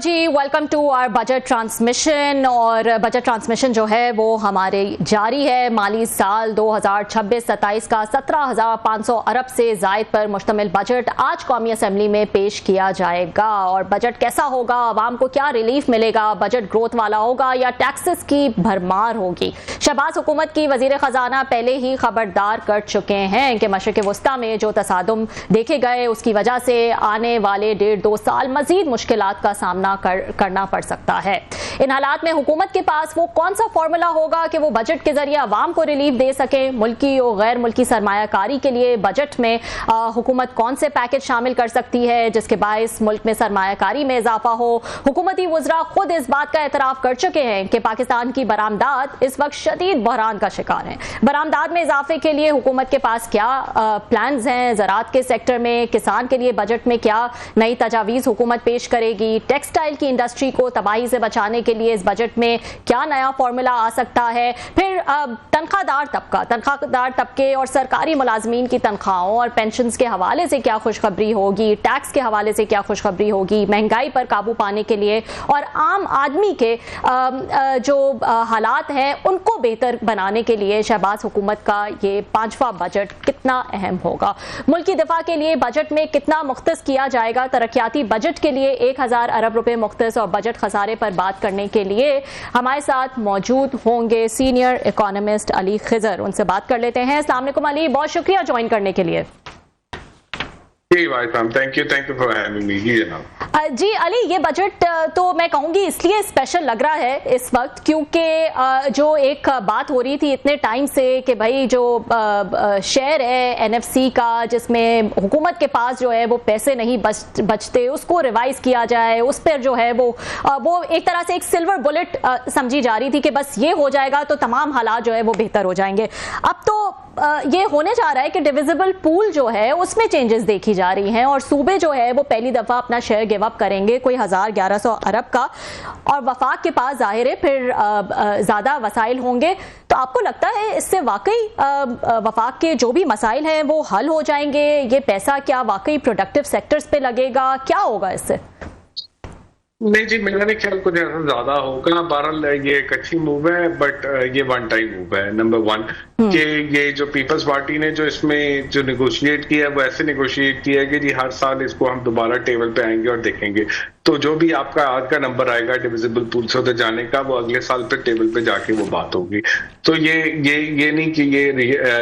Ji, welcome to our budget transmission. और budget transmission जो है वो हमारे जारी है। माली साल 2026-27 का 17,500 अरब से जायद पर मुश्तमिल बजट आज कौमी असम्बली में पेश किया जाएगा। और बजट कैसा होगा, आवाम को क्या रिलीफ मिलेगा, बजट ग्रोथ वाला होगा या टैक्सेस की भरमार होगी। शहबाज हुकूमत की वजीर खजाना पहले ही खबरदार कर चुके हैं कि मशरिक़ वस्ता में जो तसादुम देखे गए उसकी वजह से आने वाले 1.5-2 साल मजीद मुश्किलात का सामना करना पड़ सकता है। इन हालात में हुकूमत के पास वो कौन सा फॉर्मूला होगा कि वो बजट के जरिए आवाम को रिलीफ दे सके। मुल्की और गैर मुल्की सरमायाकारी के लिए बजट में हुकूमत कौन से पैकेज शामिल कर सकती है जिसके बायस मुल्क में सरमायाकारी में इजाफा हो। हुकूमती वज़रा खुद इस बात का एतराफ़ कर चुके हैं कि पाकिस्तान की बरामदात इस वक्त शदीद बहरान का शिकार है। बरामदात में इजाफे के लिए हुकूमत के पास क्या प्लान्स हैं, ज़राअत के सेक्टर में किसान के लिए बजट में क्या नई तजावीज़ हुकूमत पेश करेगी, टेक्सटाइल की इंडस्ट्री को तबाही से बचाने के लिए इस बजट में क्या नया फॉर्मूला आ सकता है। फिर तनख्वाहदार तबके और सरकारी मुलाजमीन की तनख्वाहों और पेंशन्स के हवाले से क्या खुशखबरी होगी, टैक्स के हवाले से क्या खुशखबरी होगी, महंगाई पर काबू पाने के लिए और आम आदमी के जो हालात हैं उनको बेहतर बनाने के लिए शहबाज हुकूमत का ये 5वां बजट कितना अहम होगा। मुल्की दिफा के लिए बजट में कितना मुख्तस किया जाएगा। तरक्याती बजट के लिए 1,000 अरब रुपए मुख्तस और बजट खसारे पर बात करने के लिए हमारे साथ मौजूद होंगे सीनियर इकोनॉमिस्ट अली खिजर। उनसे बात कर लेते हैं। अस्सलाम वालेकुम अली, बहुत शुक्रिया ज्वाइन करने के लिए। Thank you for having me. जी अली, ये बजट तो मैं कहूँगी इसलिए स्पेशल लग रहा है इस वक्त क्योंकि जो एक बात हो रही थी इतने टाइम से कि भाई जो शेयर है एनएफसी का जिसमें हुकूमत के पास जो है वो पैसे नहीं बचते उसको रिवाइज किया जाए, उस पर जो है वो एक तरह से एक सिल्वर बुलेट समझी जा रही थी कि बस ये हो जाएगा तो तमाम हालात जो है वो बेहतर हो जाएंगे। अब तो ये होने जा रहा है कि डिविजिबल पूल जो है उसमें चेंजेस देखी जा रही हैं और सूबे जो है वो पहली दफा अपना शेयर गिव अप करेंगे कोई 1,100 अरब का, और वफाक के पास जाहिर है फिर ज्यादा वसाइल होंगे। तो आपको लगता है इससे वाकई वफाक के जो भी मसाइल हैं वो हल हो जाएंगे? ये पैसा क्या वाकई प्रोडक्टिव सेक्टर्स पे लगेगा, क्या होगा इससे? नहीं जी, मेरा नहीं ख्याल कुछ ऐसा ज्यादा होगा। बहरहाल ये एक अच्छी मूव है बट ये वन टाइम मूव है। नंबर 1 कि ये जो पीपल्स पार्टी ने जो इसमें जो निगोशिएट किया है वो ऐसे निगोशिएट किया है कि जी हर साल इसको हम दोबारा टेबल पे आएंगे और देखेंगे, तो जो भी आपका आज का नंबर आएगा डिविजिबल पूल से उधर जाने का वो अगले साल पे टेबल पे जाके वो बात होगी। तो ये नहीं कि ये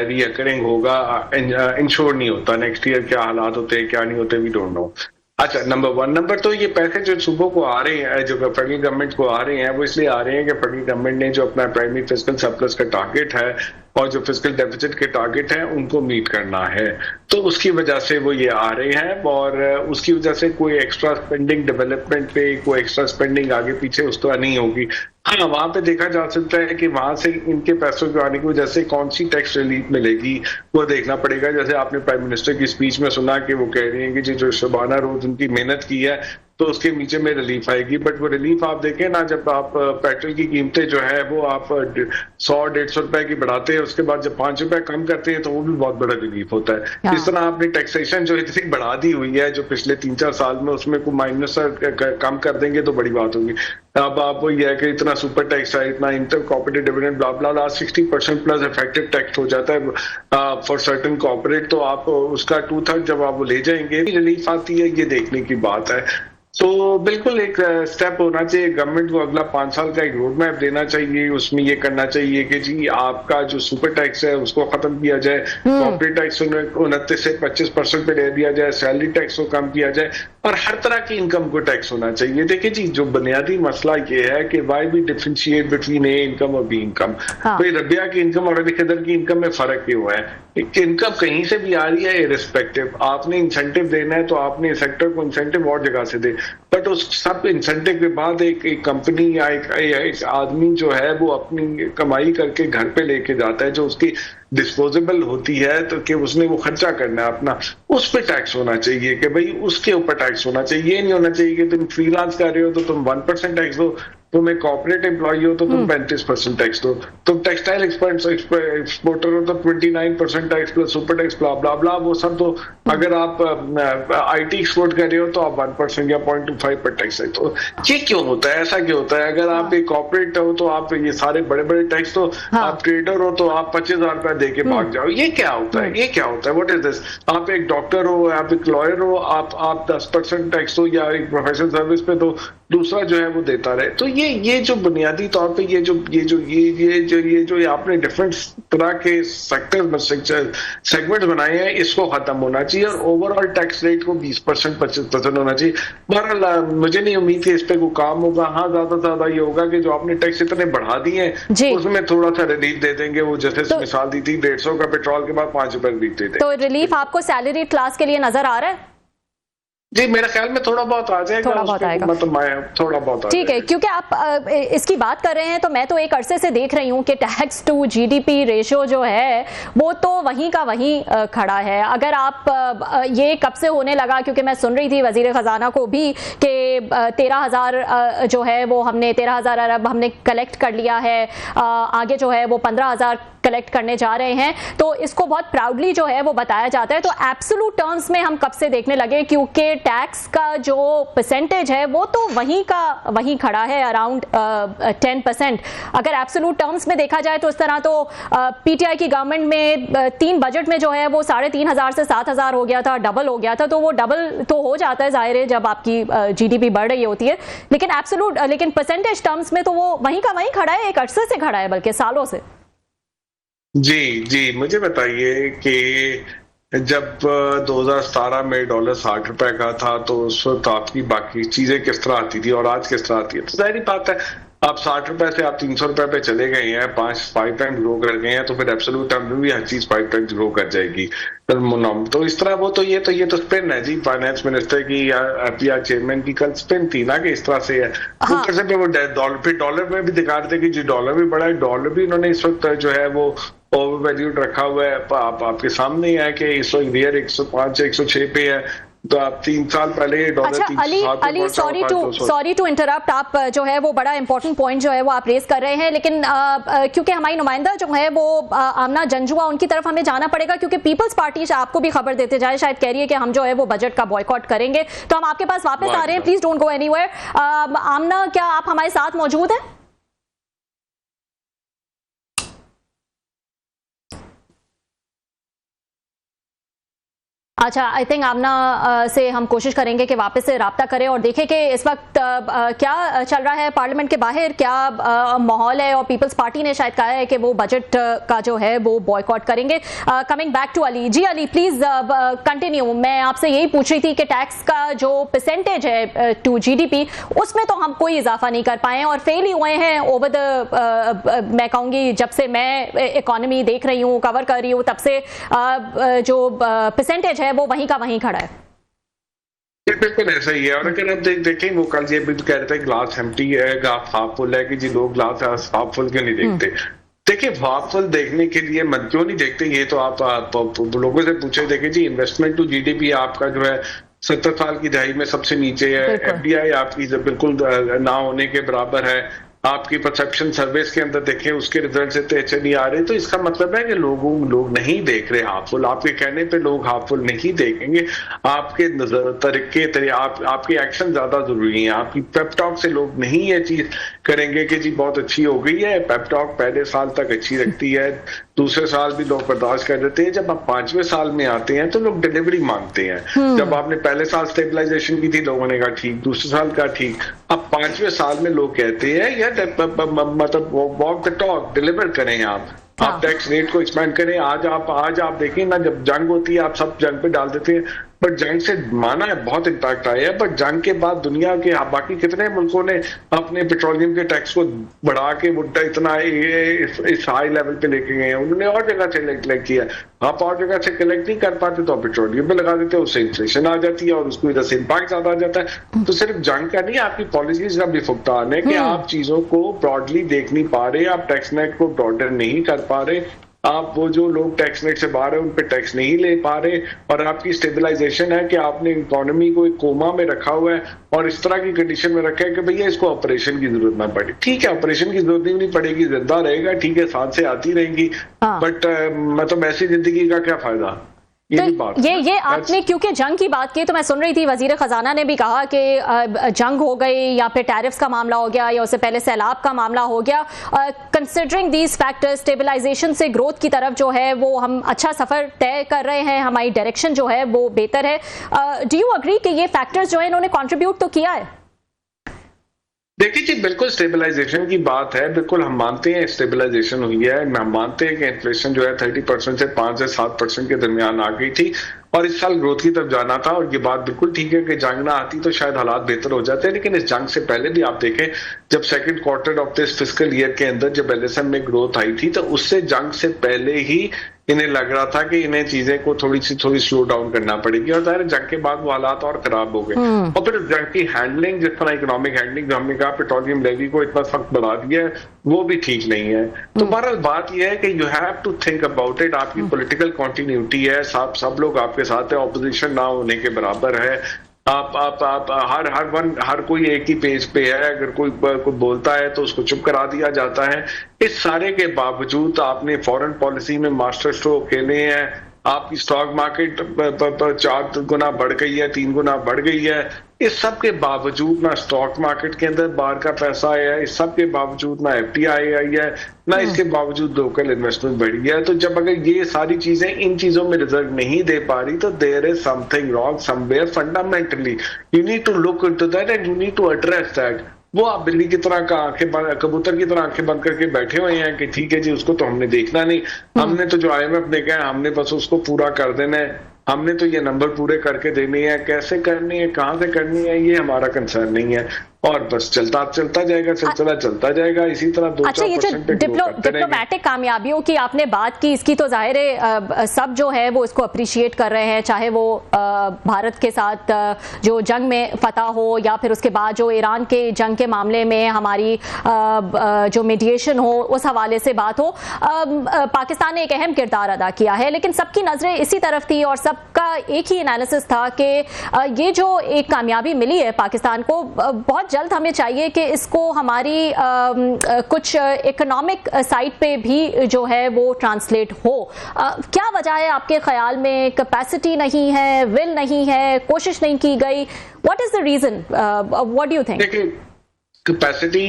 रिकरिंग होगा, इंश्योर नहीं होता नेक्स्ट ईयर क्या हालात होते हैं क्या नहीं होते, वी डोंट नो। अच्छा, नंबर 1 नंबर तो ये पैसे जो सूबों को आ रहे हैं, जो फेडरल गवर्नमेंट को आ रहे हैं वो इसलिए आ रहे हैं कि फेडरल गवर्नमेंट ने जो अपना प्राइमरी फिस्कल सरप्लस का टारगेट है और जो फिस्कल डेफिसिट के टारगेट है उनको मीट करना है, तो उसकी वजह से वो ये आ रहे हैं। और उसकी वजह से कोई एक्स्ट्रा स्पेंडिंग डेवलपमेंट पे कोई एक्स्ट्रा स्पेंडिंग आगे पीछे उस तरह नहीं होगी। हाँ, वहां पे देखा जा सकता है कि वहां से इनके पैसों के आने की वजह से कौन सी टैक्स रिलीफ मिलेगी वो देखना पड़ेगा। जैसे आपने प्राइम मिनिस्टर की स्पीच में सुना कि वो कह रही है कि जो शबाना रोज उनकी मेहनत की है तो उसके नीचे में रिलीफ आएगी, बट वो रिलीफ आप देखें ना, जब आप पेट्रोल की कीमतें जो है वो आप 100-150 रुपए की बढ़ाते हैं, उसके बाद जब 5 रुपए कम करते हैं तो वो भी बहुत बड़ा रिलीफ होता है। इस तरह आपने टैक्सेशन जो इतनी बढ़ा दी हुई है जो पिछले 3-4 साल में, उसमें कोई माइनस कम कर देंगे तो बड़ी बात होगी। अब आपको यह है कि इतना सुपर टैक्स है, इतना इंटर कॉर्पोरेट डिविडेंड ब्ला ब्ला 60% प्लस इफेक्टिव टैक्स हो जाता है फॉर सर्टेन कॉर्पोरेट, तो आप उसका 2/3 जब आप वो ले जाएंगे रिलीफ आती है, ये देखने की बात है। तो बिल्कुल एक स्टेप होना चाहिए गवर्नमेंट को, अगला 5 साल का एक रोड मैप देना चाहिए। उसमें ये करना चाहिए कि जी आपका जो सुपर टैक्स है उसको खत्म किया जाए, कॉर्पोरेट टैक्स 29 से 25% पे ले दिया जाए, सैलरी टैक्स को कम किया जाए और हर तरह की इनकम को टैक्स होना चाहिए। देखिए जी, जो बुनियादी मसला ये है कि वाई भी डिफरेंशिएट बिटवीन ए इनकम और बी इनकम। भाई रबिया की इनकम और अली खिदर की इनकम में फर्क क्यों है? इनकम कहीं से भी आ रही है इरिस्पेक्टिव, आपने इंसेंटिव देना है तो आपने सेक्टर को इंसेंटिव और जगह से दे, बट उस सब इंसेंटिव के बाद एक कंपनी या एक आदमी जो है वो अपनी कमाई करके घर पे लेके जाता है जो उसकी डिस्पोजेबल होती है, तो कि उसने वो खर्चा करना है अपना, उस पर टैक्स होना चाहिए कि भाई उसके ऊपर टैक्स होना चाहिए। ये नहीं होना चाहिए कि तुम फ्रीलांस कर रहे हो तो तुम 1% टैक्स दो, तुम एक कॉर्पोरेट एम्प्लॉय हो तो तुम 35% टैक्स दो, तुम टेक्सटाइल एक्सपोर्टर हो तो 29% टैक्स प्लस सुपर टैक्स ब्ला ब्ला ब्ला वो सब। तो अगर आप IT एक्सपोर्ट कर रहे हो तो आप 1% या 0.25 पर टैक्स है। तो ये क्यों होता है, ऐसा क्यों होता है? अगर आप एक कॉर्पोरेट हो तो आप ये सारे बड़े बड़े टैक्स, तो आप ट्रेडर हो तो आप 25,000 रुपया दे के भाग जाओ। ये क्या होता है, ये क्या होता है? What is this? आप एक डॉक्टर हो, आप एक लॉयर हो, आप 10% टैक्स दो या एक प्रोफेशनल सर्विस पे दो, दूसरा जो है वो देता रहे। तो ये जो बुनियादी तौर पे ये जो आपने डिफरेंट तरह के सेगमेंट बनाए हैं, इसको खत्म होना चाहिए और ओवरऑल टैक्स रेट को 20% 25% होना चाहिए। बहरहाल मुझे नहीं उम्मीद कि इस पे कोई काम होगा। हाँ, ज्यादा से ज्यादा ये होगा कि जो आपने टैक्स इतने बढ़ा दिए हैं उसमें थोड़ा सा रिलीफ दे देंगे। वो जैसे मिसाल दी थी 150 का पेट्रोल के बाद 5 रुपए रिलीफ दे देंगे। तो रिलीफ आपको सैलरी क्लास के लिए नजर आ रहा है? जी, मेरे ख्याल में थोड़ा बहुत आ जाएगा, थोड़ा बहुत आएगा, मतलब थोड़ा बहुत ठीक है। क्योंकि आप इसकी बात कर रहे हैं तो मैं तो एक अरसे से देख रही हूं कि टैक्स टू GDP रेशियो जो है वो तो वहीं का वहीं खड़ा है। अगर आप ये कब से होने लगा, क्योंकि मैं सुन रही थी वजीर खजाना को भी कि 13,000 जो है वो हमने 13,000 अरब हमने कलेक्ट कर लिया है, आगे जो है वो 15,000 कलेक्ट करने जा रहे हैं। तो इसको बहुत प्राउडली जो है वो बताया जाता है। तो एब्सोल्यूट टर्म्स में हम कब से देखने लगे, क्योंकि टैक्स का जो परसेंटेज है वो तो वहीं का वहीं खड़ा है, अराउंड 10%। अगर एब्सोल्यूट टर्म्स में देखा जाए तो इस तरह तो PTI की गवर्नमेंट में 3 बजट में जो है वो 3,500 से 7,000 हो गया था, डबल हो गया था। तो वो डबल तो हो जाता है जाहिर है जब आपकी GDP बढ़ रही होती है, लेकिन परसेंटेज टर्म्स में तो वो वहीं का वहीं खड़ा है, एक अरसे से खड़ा है, बल्कि सालों से। जी, मुझे बताइए कि जब 2017 में डॉलर 60 रुपए का था तो उस वक्त आपकी बाकी चीजें किस तरह आती थी और आज किस तरह आती है? तो जाहिर बात है, आप 60 रुपए से आप 300 रुपए पे चले गए हैं, 5 टाइम ग्रो कर गए हैं, तो फिर एब्सोल्यूट टर्म में भी हर चीज 5 टाइम ग्रो कर जाएगी। तो इस तरह वो ये तो स्पिन है जी। फाइनेंस मिनिस्टर की या FBI चेयरमैन की कल स्पिन थी ना कि इस तरह से है। ऊपर से वो डॉलर में भी दिखाते कि जी डॉलर भी बढ़ा है, डॉलर भी इन्होंने इस वक्त जो है वो ओवर वैल्यूड रखा हुआ है। आपके सामने ही है कि इस वक्त रियर 105 से 106 पे है। तो आप 3 साल पहले dollar Ali sorry to interrupt, आप जो है वो बड़ा इंपॉर्टेंट पॉइंट जो है वो आप रेज कर रहे हैं, लेकिन क्योंकि हमारी नुमाइंदा जो है वो आमना जंजुआ, उनकी तरफ हमें जाना पड़ेगा, क्योंकि पीपल्स पार्टी आपको भी खबर देते जाए, शायद कह रही है कि हम जो है वो बजट का बॉयकॉट करेंगे। तो हम आपके पास वापस आ रहे हैं, प्लीज डोंट गो एनीवेयर। आमना, क्या आप हमारे साथ मौजूद हैं? अच्छा, आई थिंक आमना से हम कोशिश करेंगे कि वापस से राब्ता करें और देखें कि इस वक्त क्या चल रहा है पार्लियामेंट के बाहर, क्या माहौल है। और पीपल्स पार्टी ने शायद कहा है कि वो बजट का जो है वो बॉयकॉट करेंगे। Coming back to Ali ji, Ali please continue. मैं आपसे यही पूछ रही थी कि टैक्स का जो परसेंटेज है टू GDP, उसमें तो हम कोई इजाफा नहीं कर पाए और फेल ही हुए हैं ओवर द, मैं कहूँगी जब से मैं इकोनॉमी देख रही हूँ, कवर कर रही हूँ, तब से जो परसेंटेज है वो वहीं का वहीं खड़ा है। बिल्कुल ऐसा ही है। और अगर आप देखें, वो कल ये भी कह रहे थे ग्लास एम्प्टी है, ग्लास हाफ फुल है, कि जी लोग ग्लास हाफ फुल क्यों नहीं देखते? देखिए, हाफ फुल देखने के लिए मत क्यों नहीं देखते, ये तो आप लोगों से पूछे। देखिए जी, इन्वेस्टमेंट टू GDP आपका जो है 70 साल की दहाई में सबसे नीचे है। FDI आपकी बिल्कुल ना होने के बराबर है। आपकी परसेप्शन सर्विस के अंदर देखें, उसके रिजल्ट इतने अच्छे नहीं आ रहे। तो इसका मतलब है कि लोग नहीं देख रहे हाफुल। आपके कहने पे लोग हाफुल नहीं देखेंगे। आपके तरीके आपके एक्शन ज्यादा जरूरी हैं। आपकी पेप टॉक से लोग नहीं ये चीज करेंगे कि जी बहुत अच्छी हो गई है। पेप टॉक पहले साल तक अच्छी लगती है, दूसरे साल भी लोग बर्दाश्त कर देते हैं। जब आप 5वें साल में आते हैं तो लोग डिलीवरी मांगते हैं। जब आपने पहले साल स्टेबलाइजेशन की थी, लोगों ने कहा ठीक, दूसरे साल का ठीक। अब 5वें साल में लोग कहते हैं यार मतलब वॉक द टॉक, डिलीवर करें आप टैक्स रेट को एक्सपेंड करें। आज आप देखें ना, जब जंग होती है आप सब जंग पे डाल देते हैं, बट जंग से माना है बहुत इम्पैक्ट आया है। बट जंग के बाद दुनिया के बाकी कितने मुल्कों ने अपने पेट्रोलियम के टैक्स को बढ़ा के मुद्दा इतना इस हाई लेवल पे लेके गए हैं। उन्होंने और जगह से कलेक्ट किया। आप और जगह से कलेक्ट नहीं कर पाते तो पेट्रोलियम पे लगा देते हैं, उससे इन्फ्लेशन आ जाती है और उसकी वजह से इम्पैक्ट ज्यादा आ जाता है। तो सिर्फ जंग का नहीं, आपकी पॉलिसीज का भी फुकतान है कि आप चीजों को ब्रॉडली देख नहीं पा रहे, आप टैक्स नेट को ब्रॉडर नहीं कर पा रहे। आप वो जो लोग टैक्स नेट से बाहर है उन पे टैक्स नहीं ले पा रहे, और आपकी स्टेबलाइजेशन है कि आपने इकोनॉमी को एक कोमा में रखा हुआ है और इस तरह की कंडीशन में रखा है कि भैया इसको ऑपरेशन की जरूरत ना पड़े। ठीक है, ऑपरेशन की जरूरत ही नहीं पड़ेगी, जिंदा रहेगा, ठीक है, सांस से आती रहेंगी, बट मतलब ऐसी जिंदगी का क्या फायदा। तो ये आपने क्योंकि जंग की बात की तो मैं सुन रही थी वजीर खजाना ने भी कहा कि जंग हो गई या फिर टैरिफ्स का मामला हो गया या उससे पहले सैलाब का मामला हो गया, कंसिडरिंग दीज फैक्टर्स स्टेबलाइजेशन से ग्रोथ की तरफ जो है वो हम अच्छा सफर तय कर रहे हैं, हमारी डायरेक्शन जो है वो बेहतर है। डू यू अग्री कि ये फैक्टर्स जो है इन्होंने कॉन्ट्रीब्यूट तो किया है? देखिए जी, बिल्कुल स्टेबलाइजेशन की बात है, बिल्कुल हम मानते हैं स्टेबलाइजेशन हुई है, हम मानते हैं कि इन्फ्लेशन जो है 30% से 5 से 7% के दरमियान आ गई थी और इस साल ग्रोथ की तरफ जाना था, और ये बात बिल्कुल ठीक है कि जंग ना आती तो शायद हालात बेहतर हो जाते हैं। लेकिन इस जंग से पहले भी आप देखें, जब second quarter of this fiscal year के अंदर जब एलएसएम में ग्रोथ आई थी तो उससे जंग से पहले ही इन्हें लग रहा था कि इन्हें चीजें को थोड़ी स्लो डाउन करना पड़ेगी, और जाहिर जंग के बाद वो हालात और खराब हो गए। और फिर जंग की हैंडलिंग, जिस तरह इकोनॉमिक हैंडलिंग जो हमने कहा पेट्रोलियम लेवी को इतना सख्त बढ़ा दिया है, वो भी ठीक नहीं है। तो बहरहाल बात यह है कि you have to think about it. आपकी पॉलिटिकल कॉन्टिन्यूटी है, सब लोग आपके साथ है, ऑपोजिशन ना होने के बराबर है। आप हर कोई एक ही पेज पे है, अगर कोई बोलता है तो उसको चुप करा दिया जाता है। इस सारे के बावजूद आपने फॉरेन पॉलिसी में मास्टर स्ट्रोक खेले हैं, आपकी स्टॉक मार्केट 4 गुना बढ़ गई है, 3 गुना बढ़ गई है। इस सब के बावजूद ना स्टॉक मार्केट के अंदर बाहर का पैसा आया है, इस सब के बावजूद ना एफडीआई आई है, ना इसके बावजूद लोकल इन्वेस्टमेंट बढ़ी है। तो जब अगर ये सारी चीजें इन चीजों में रिजल्ट नहीं दे पा रही तो there is something wrong somewhere fundamentally. You need to look into that and you need to address that. वो आप बिल्ली की तरह का कबूतर की तरह आंखें बंद करके बैठे हुए हैं कि ठीक है जी उसको तो हमने देखना नहीं, हमने तो जो आईएमएफ ने कहा हमने बस उसको पूरा कर देना है, हमने तो ये नंबर पूरे करके देने हैं, कैसे करनी है, कहां से करनी है, ये हमारा कंसर्न नहीं है, और बस चलता जाएगा, सिलसिला चलता जाएगा इसी तरह। अच्छा, ये जो डिप्लोमैटिक कामयाबियों की आपने बात की, इसकी तो जाहिर है सब जो है वो इसको अप्रिशिएट कर रहे हैं, चाहे वो भारत के साथ जो जंग में फतह हो या फिर उसके बाद जो ईरान के जंग के मामले में हमारी जो मीडिएशन हो उस हवाले से बात हो। पाकिस्तान ने एक अहम किरदार अदा किया है, लेकिन सबकी नजरें इसी तरफ थी और सबका एक ही एनालिसिस था कि ये जो एक कामयाबी मिली है पाकिस्तान को, बहुत जल्द हमें चाहिए कि इसको हमारी कुछ इकोनॉमिक साइड पे भी जो है वो ट्रांसलेट हो। क्या वजह है आपके ख्याल में? कैपेसिटी नहीं है, विल नहीं है, कोशिश नहीं की गई? What is the reason? What do you think? Capacity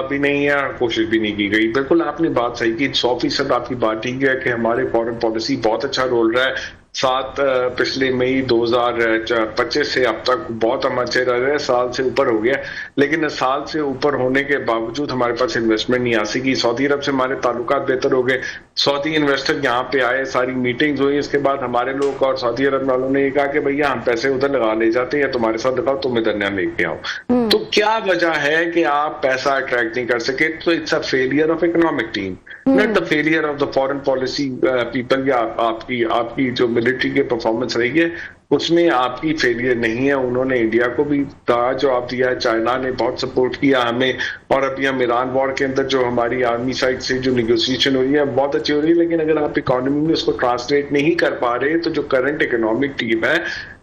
भी नहीं है, कोशिश भी नहीं की गई। बिल्कुल आपने बात सही की, 100% आपकी बात ठीक है कि हमारे फॉरेन पॉलिसी बहुत अच्छा रोल रहा है। पिछले मई 2025 से अब तक बहुत हम अच्छे रह रहे हैं, साल से ऊपर हो गया, लेकिन साल से ऊपर होने के बावजूद हमारे पास इन्वेस्टमेंट नहीं आ सकी। सऊदी अरब से हमारे ताल्लुकात बेहतर हो गए, सऊदी इन्वेस्टर यहाँ पे आए, सारी मीटिंग्स हुई, इसके बाद हमारे लोग और सऊदी अरब वालों ने कहा कि भैया हम पैसे उधर लगा ले जाते हैं, तुम्हारे साथ लगाओ, तुम इधर ना लेके आओ। तो क्या वजह है कि आप पैसा अट्रैक्ट नहीं कर सके? तो it's a failure of economic team, not the failure of the foreign policy people. या आपकी जो मिलिट्री की परफॉर्मेंस रही है उसमें आपकी फेलियर नहीं है। उन्होंने इंडिया को भी जवाब दिया है, चाइना ने बहुत सपोर्ट किया हमें, और अभी हम ईरान वॉर के अंदर जो हमारी आर्मी साइड से जो निगोसिएशन हो रही है बहुत अच्छी हो रही है। लेकिन अगर आप इकोनॉमी में उसको ट्रांसलेट नहीं कर पा रहे तो जो करंट इकोनॉमिक टीम है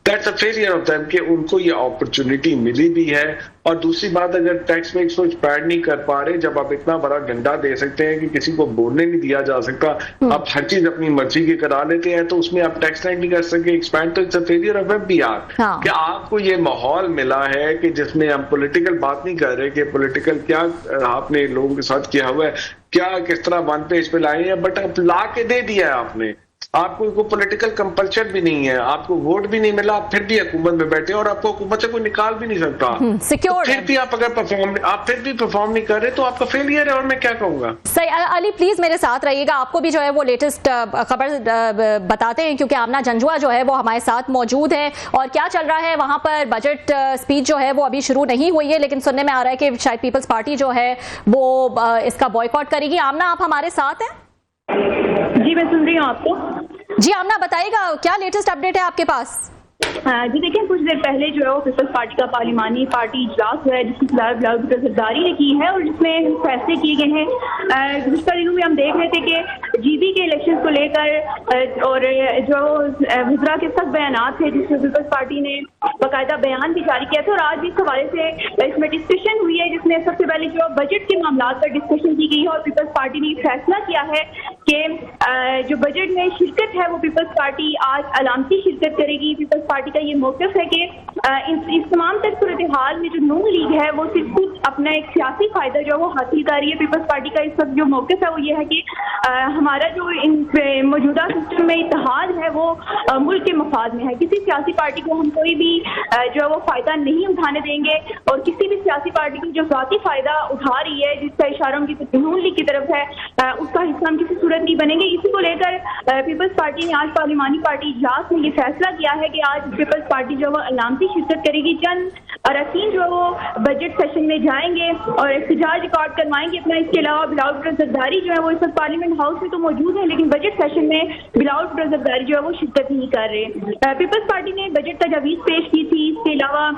that's a failure of them कि उनको ये अपॉर्चुनिटी मिली भी है। और दूसरी बात, अगर टैक्स में को एक्सपैंड नहीं कर पा रहे, जब आप इतना बड़ा डंडा दे सकते हैं कि किसी को बोलने नहीं दिया जा सकता, आप हर चीज अपनी मर्जी की करा लेते हैं, तो उसमें आप टैक्स नहीं कर सके एक्सपैंड, तो it's a failure of FBR. क्या आपको ये माहौल मिला है कि जिसमें हम पॉलिटिकल बात नहीं कर रहे कि पॉलिटिकल क्या आपने लोगों के साथ किया हुआ है, क्या किस तरह वन पेज पे लाए हैं, बट आप ला के दे दिया है आपने। आपको कोई पॉलिटिकल कंपल्शन भी नहीं है, आपको वोट भी नहीं मिला, आप फिर भी हुकूमत में बैठे और आपको हुकूमत से कोई निकाल भी नहीं सकता। सिक्योर तो फिर भी आप अगर परफॉर्म नहीं कर रहे तो आपका फेलियर है, और मैं क्या कहूंगा। सही, अली प्लीज मेरे साथ रहिएगा, आपको भी जो है वो लेटेस्ट खबर बताते हैं, क्योंकि आमना जंजुआ जो है वो हमारे साथ मौजूद है। और क्या चल रहा है वहां पर? बजट स्पीच जो है वो अभी शुरू नहीं हुई है, लेकिन सुनने में आ रहा है कि शायद पीपल्स पार्टी जो है वो इसका बॉयकॉट करेगी। आमना, आप हमारे साथ हैं? जी मैं सुन रही हूँ आपको। जी आमना, बताइएगा क्या लेटेस्ट अपडेट है आपके पास? जी देखिए, कुछ देर पहले जो है वो पीपल्स पार्टी का पार्लिमानी पार्टी इजलास हुआ है, जिसकी सदारत बिलावल भुट्टो जरदारी ने की है और जिसमें फैसले किए गए हैं। गुज़िश्ता दिनों में हम देख रहे थे कि जीबी के इलेक्शन को लेकर और जो वज़रा के सख्त बयान थे, जिसमें पीपल्स पार्टी ने बाकायदा बयान भी जारी किया था और आज भी इस हवाले से इसमें डिस्कशन हुई है, जिसमें सबसे पहले जो बजट के मामला पर डिस्कशन की गई है और पीपल्स पार्टी ने फैसला किया है कि जो बजट में शिरकत है वो पीपल्स पार्टी आज अलामती शिरकत करेगी। पीपल्स पार्टी का ये मौक़िफ़ है कि इस तमाम तर सूरत हाल में जो नून लीग है वो सिर्फ खुद अपना एक सियासी फ़ायदा जो वो हासिल कर रही है। पीपल्स पार्टी का इस वक्त जो मौक़िफ़ है वो ये है कि हमारा जो इन मौजूदा सिस्टम में इत्तेहाद है वो मुल्क के मफाद में है। किसी सियासी पार्टी को हम कोई भी जो है वो फ़ायदा नहीं उठाने देंगे और किसी भी सियासी पार्टी की जो ज़ाती फ़ायदा उठा रही है, जिसका इशारा उनकी नून लीग की तरफ है, उसका हिस्सा हम किसी सूरत नहीं बनेंगे। इसी को लेकर पीपल्स पार्टी ने आज पार्लिमानी पार्टी इजलास में ये फैसला किया है कि आज पीपल्स पार्टी जो है अलामती शिरकत करेगी। चंद अरकान जो है वो बजट सेशन में जाएंगे और एहतजाज रिकॉर्ड करवाएंगे अपना। इसके अलावा बिलावल भुट्टो जरदारी जो है वो इस वक्त पार्लियामेंट हाउस में तो मौजूद है, लेकिन बजट सेशन में बिलावल भुट्टो जरदारी जो है वो शिरकत नहीं कर रहे। पीपल्स पार्टी ने बजट तजवीज़ पेश की थी। इसके अलावा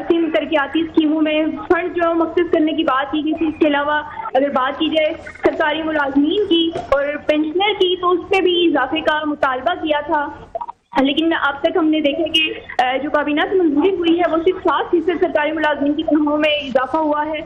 सिंध तरक्याती स्कीमों में फंड जो है मखसूस करने की बात की गई थी। इसके अलावा अगर बात की जाए सरकारी मुलाजमीन की और पेंशनर की, तो उसमें भी इजाफे का मुतालबा किया था, लेकिन अब तक हमने देखा कि जो काबीना से मंजूरी हुई है वो सिर्फ 7% सरकारी मुलाजमीन की तनख्वाहों में इजाफा हुआ है।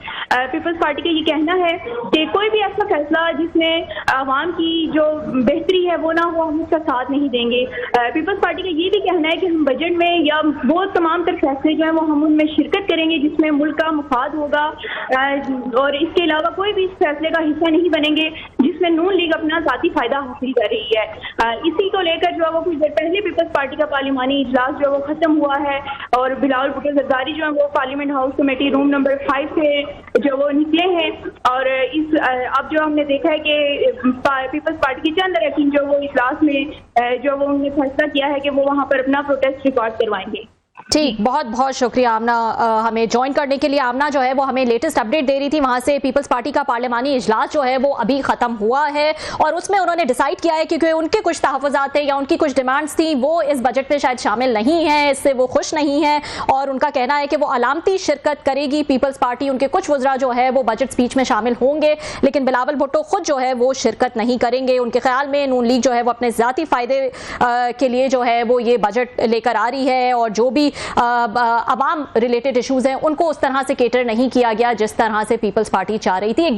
पीपल्स पार्टी का ये कहना है कि कोई भी ऐसा फैसला जिसमें आवाम की जो बेहतरी है वो ना हो, हम उसका साथ नहीं देंगे। पीपल्स पार्टी का ये भी कहना है कि हम बजट में या वो तमाम तर फैसले जो हैं वो हम उनमें शिरकत करेंगे जिसमें मुल्क का मुफाद होगा और इसके अलावा कोई भी इस फैसले का हिस्सा नहीं बनेंगे जिसमें नून लीग अपना ज़ाती फ़ायदा हासिल कर रही है। इसी को लेकर जो है वो कुछ देर पहले पीपल्स पार्टी का पार्लिमानी इजलास जो वो खत्म हुआ है और बिलावल भुट्टो जरदारी जो है वो parliament house committee room number 5 से जो वो निकले हैं और इस अब जो हमने देखा है कि पीपल्स पार्टी के चंद अरकान जो वो इजलास में जो वो उन्होंने फैसला किया है कि वो वहाँ पर अपना प्रोटेस्ट रिकॉर्ड करवाएंगे। ठीक, बहुत बहुत शुक्रिया आमना हमें ज्वाइन करने के लिए। आमना जो है वो हमें लेटेस्ट अपडेट दे रही थी वहां से। पीपल्स पार्टी का पार्लिमानी इजलास जो है वो अभी खत्म हुआ है और उसमें उन्होंने डिसाइड किया है क्योंकि उनके कुछ तहफ़्फ़ुज़ात थे या उनकी कुछ डिमांड्स थी वो इस बजट में शायद शामिल नहीं है, इससे वो खुश नहीं है और उनका कहना है कि वो अलामती शिरकत करेगी पीपल्स पार्टी। उनके कुछ वज़रा जो है वो बजट स्पीच में शामिल होंगे, लेकिन बिलावल भुट्टो खुद जो है वो शिरकत नहीं करेंगे। उनके ख्याल में नून लीग जो है वो अपने ज़ाती फ़ायदे के लिए जो है वो ये बजट लेकर आ रही है और जो भी अवाम रिलेटेड इशूज़ हैं उनको उस तरह से केटर नहीं किया गया जिस तरह से पीपल्स पार्टी चाह रही थी।